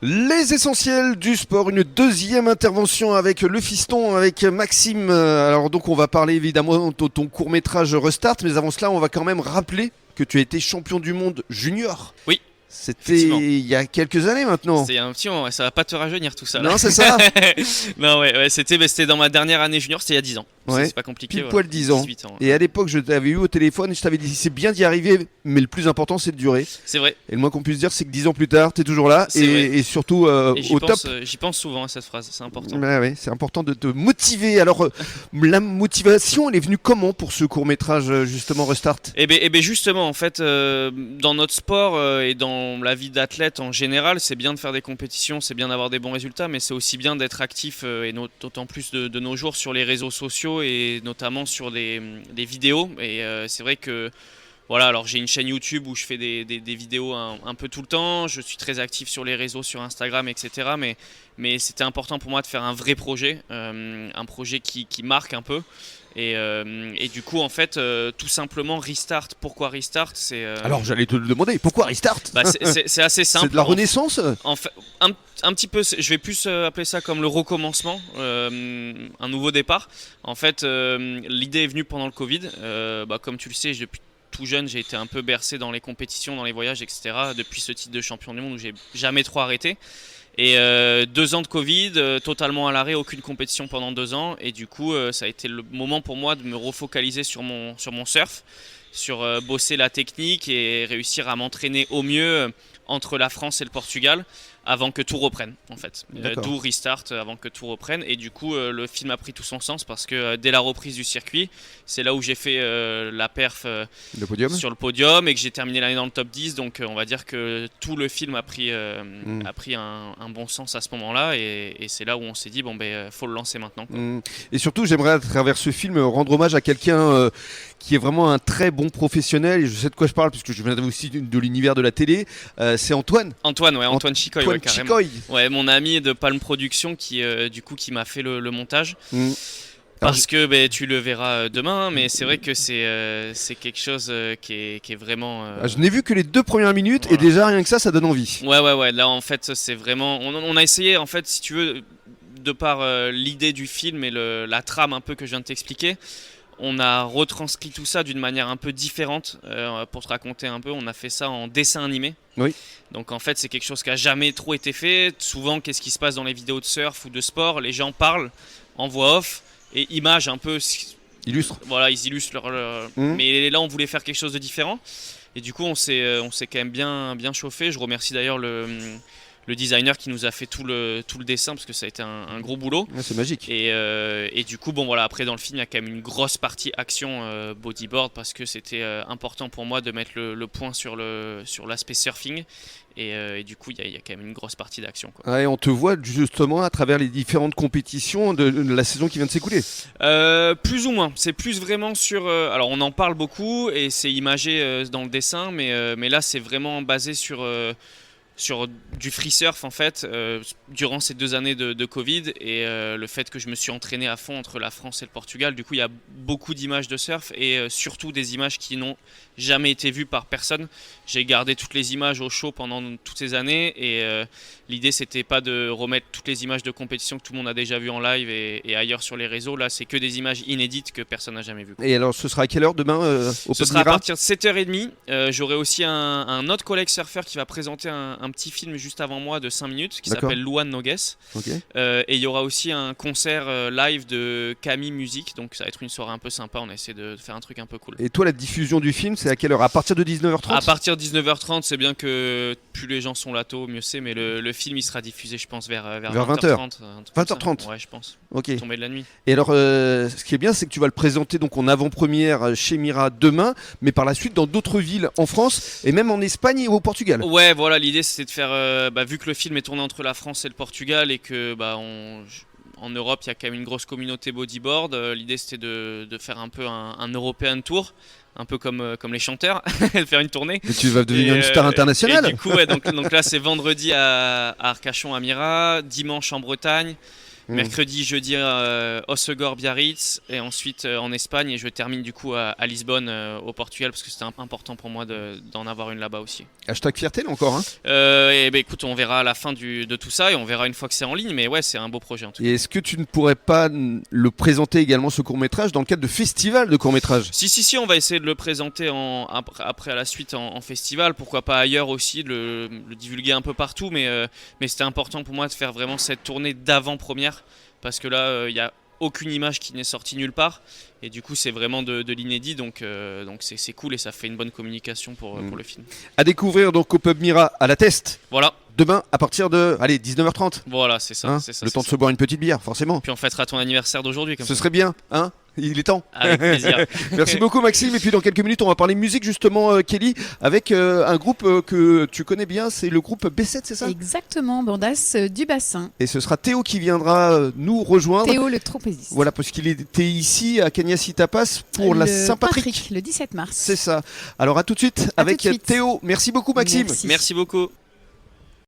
Les essentiels du sport, une deuxième intervention avec le fiston, avec Maxime. Alors donc on va parler évidemment de ton court-métrage Restart, mais avant cela on va quand même rappeler que tu as été champion du monde junior. Oui, C'était effectivement. il y a quelques années maintenant. C'est un petit moment, ouais, ça va pas te rajeunir tout ça là. Non, c'est ça. Non, ouais, c'était dans ma dernière année junior, c'était il y a 10 ans. Ouais. C'est pas compliqué. Pile Voilà. poil 10 ans. 18 ans. Et à l'époque je t'avais eu au téléphone et je t'avais dit c'est bien d'y arriver, mais le plus important c'est de durer. C'est vrai. Et le moins qu'on puisse dire c'est que 10 ans plus tard, tu es toujours là C'est vrai. et surtout Et au top. j'y pense souvent à cette phrase, c'est important. Ouais, c'est important de te motiver. Alors, la motivation, elle est venue comment pour ce court-métrage, justement, Restart? Et ben justement, en fait, dans notre sport et dans la vie d'athlète en général, c'est bien de faire des compétitions, c'est bien d'avoir des bons résultats, mais c'est aussi bien d'être actif d'autant plus de nos jours sur les réseaux sociaux et notamment sur des vidéos. Et c'est vrai que voilà, alors j'ai une chaîne YouTube où je fais des vidéos un peu tout le temps, je suis très actif sur les réseaux, sur Instagram, etc. Mais c'était important pour moi de faire un vrai projet, un projet qui marque un peu. Et du coup, en fait, tout simplement, Restart. Pourquoi Restart? Alors, j'allais te le demander, pourquoi Restart? Bah, c'est assez simple. C'est de la renaissance? En fait, un petit peu, je vais plus appeler ça comme le recommencement, un nouveau départ. En fait, l'idée est venue pendant le Covid. Comme tu le sais, depuis tout jeune, j'ai été un peu bercé dans les compétitions, dans les voyages, etc. Depuis ce titre de champion du monde où j'ai jamais trop arrêté. Et 2 ans de Covid, totalement à l'arrêt, aucune compétition pendant 2 ans. Et du coup, ça a été le moment pour moi de me refocaliser sur mon surf, sur bosser la technique et réussir à m'entraîner au mieux entre la France et le Portugal avant que tout reprenne, en fait. D'où Restart, avant que tout reprenne. Et du coup, le film a pris tout son sens parce que dès la reprise du circuit, c'est là où j'ai fait la perf Le podium? sur le podium et que j'ai terminé l'année dans le top 10. Donc on va dire que tout le film a pris un bon sens à ce moment-là. Et c'est là où on s'est dit, faut le lancer maintenant, quoi. Et surtout, j'aimerais à travers ce film rendre hommage à quelqu'un qui est vraiment un très bon professionnel. Et je sais de quoi je parle puisque je viens aussi de l'univers de la télé. C'est Antoine. Antoine Chicoy, Antoine carrément. Chicoy. Ouais, mon ami de Palm Production qui m'a fait le montage. Alors, Parce que tu le verras demain, mais c'est vrai que c'est quelque chose qui est vraiment. je n'ai vu que les 2 premières minutes Voilà. et déjà rien que ça donne envie. Ouais. Là, en fait, c'est vraiment. On a essayé, en fait, si tu veux, de par l'idée du film et la trame un peu que je viens de t'expliquer, on a retranscrit tout ça d'une manière un peu différente. Pour te raconter un peu, on a fait ça en dessin animé. Oui. Donc en fait, c'est quelque chose qui a jamais trop été fait. Souvent, qu'est-ce qui se passe dans les vidéos de surf ou de sport? Les gens parlent en voix off et imagent un peu. Illustre. Voilà, ils illustrent leur. Mais là, on voulait faire quelque chose de différent. Et du coup, on s'est quand même bien chauffé. Je remercie d'ailleurs le designer qui nous a fait tout le dessin parce que ça a été un gros boulot. Ouais, c'est magique. Et du coup, après dans le film, il y a quand même une grosse partie action bodyboard parce que c'était important pour moi de mettre le point sur l'aspect surfing. Et du coup, il y a quand même une grosse partie d'action, quoi. Ouais, on te voit justement à travers les différentes compétitions de la saison qui vient de s'écouler. Plus ou moins. C'est plus vraiment sur. Alors, on en parle beaucoup et c'est imagé dans le dessin, mais là, c'est vraiment basé sur du free surf en fait durant ces 2 années de Covid et le fait que je me suis entraîné à fond entre la France et le Portugal. Du coup, il y a beaucoup d'images de surf et surtout des images qui n'ont jamais été vues par personne. J'ai gardé toutes les images au chaud pendant toutes ces années et l'idée c'était pas de remettre toutes les images de compétition que tout le monde a déjà vues en live et ailleurs sur les réseaux. Là, c'est que des images inédites que personne n'a jamais vues. Et alors, ce sera à quelle heure demain au Ce sera à partir de 7h30. J'aurai aussi un autre collègue surfeur qui va présenter un petit film juste avant moi de 5 minutes qui s'appelle Luan Nogues. Okay. Et il y aura aussi un concert live de Camille Musique. Donc ça va être une soirée un peu sympa. On a essayé de faire un truc un peu cool. Et toi, la diffusion du film, c'est à quelle heure? À partir de 19h30? À partir de 19h30, c'est bien que plus les gens sont là tôt, mieux c'est. Mais le film, il sera diffusé, je pense, vers 20h30. 20h30. Ouais, je pense. Ok. Tombée de la nuit. Et alors, ce qui est bien, c'est que tu vas le présenter donc en avant-première chez Mira demain, mais par la suite dans d'autres villes en France et même en Espagne et au Portugal. Ouais, voilà, l'idée c'était de faire, vu que le film est tourné entre la France et le Portugal et que en Europe il y a quand même une grosse communauté bodyboard, l'idée c'était de faire un peu un European Tour, un peu comme les chanteurs, de faire une tournée. Et tu vas devenir une star internationale. Et du coup, ouais, donc là c'est vendredi à Arcachon à Mira, dimanche en Bretagne. Mercredi, jeudi, Hossegor, Biarritz, et ensuite en Espagne, et je termine du coup à Lisbonne, au Portugal, parce que c'était important pour moi d'en avoir une là-bas aussi. Hashtag fierté là encore. Hein. Et ben écoute, on verra à la fin de tout ça, et on verra une fois que c'est en ligne, mais ouais, c'est un beau projet en tout cas. Et est-ce que tu ne pourrais pas le présenter également, ce court-métrage, dans le cadre de festivals de court-métrage? Si, on va essayer de le présenter après à la suite en festival, pourquoi pas ailleurs aussi, de le divulguer un peu partout, mais c'était important pour moi de faire vraiment cette tournée d'avant-première, parce que là, il n'y a aucune image qui n'est sortie nulle part, et du coup c'est vraiment de l'inédit, donc c'est cool, et ça fait une bonne communication pour le film. À découvrir donc au Pub Mira à la Teste. Voilà. Demain à partir de 19h30. Voilà, c'est ça. Hein, c'est ça le temps de ça. se boire une petite bière, forcément. Puis on fêtera ton anniversaire d'aujourd'hui comme Ce ça. serait bien, hein? Il est temps. Avec plaisir. Merci beaucoup Maxime. Et puis dans quelques minutes, on va parler musique justement, Kelly, avec un groupe que tu connais bien, c'est le groupe B7, c'est ça? Exactement, Bandas du bassin. Et ce sera Théo qui viendra nous rejoindre. Théo le trapéziste. Voilà, parce qu'il était ici à Cagnas Tapas pour la Saint-Patrick. Le 17 mars. C'est ça. Alors à tout de suite À avec tout de suite. Théo. Merci beaucoup Maxime. Merci. Merci beaucoup.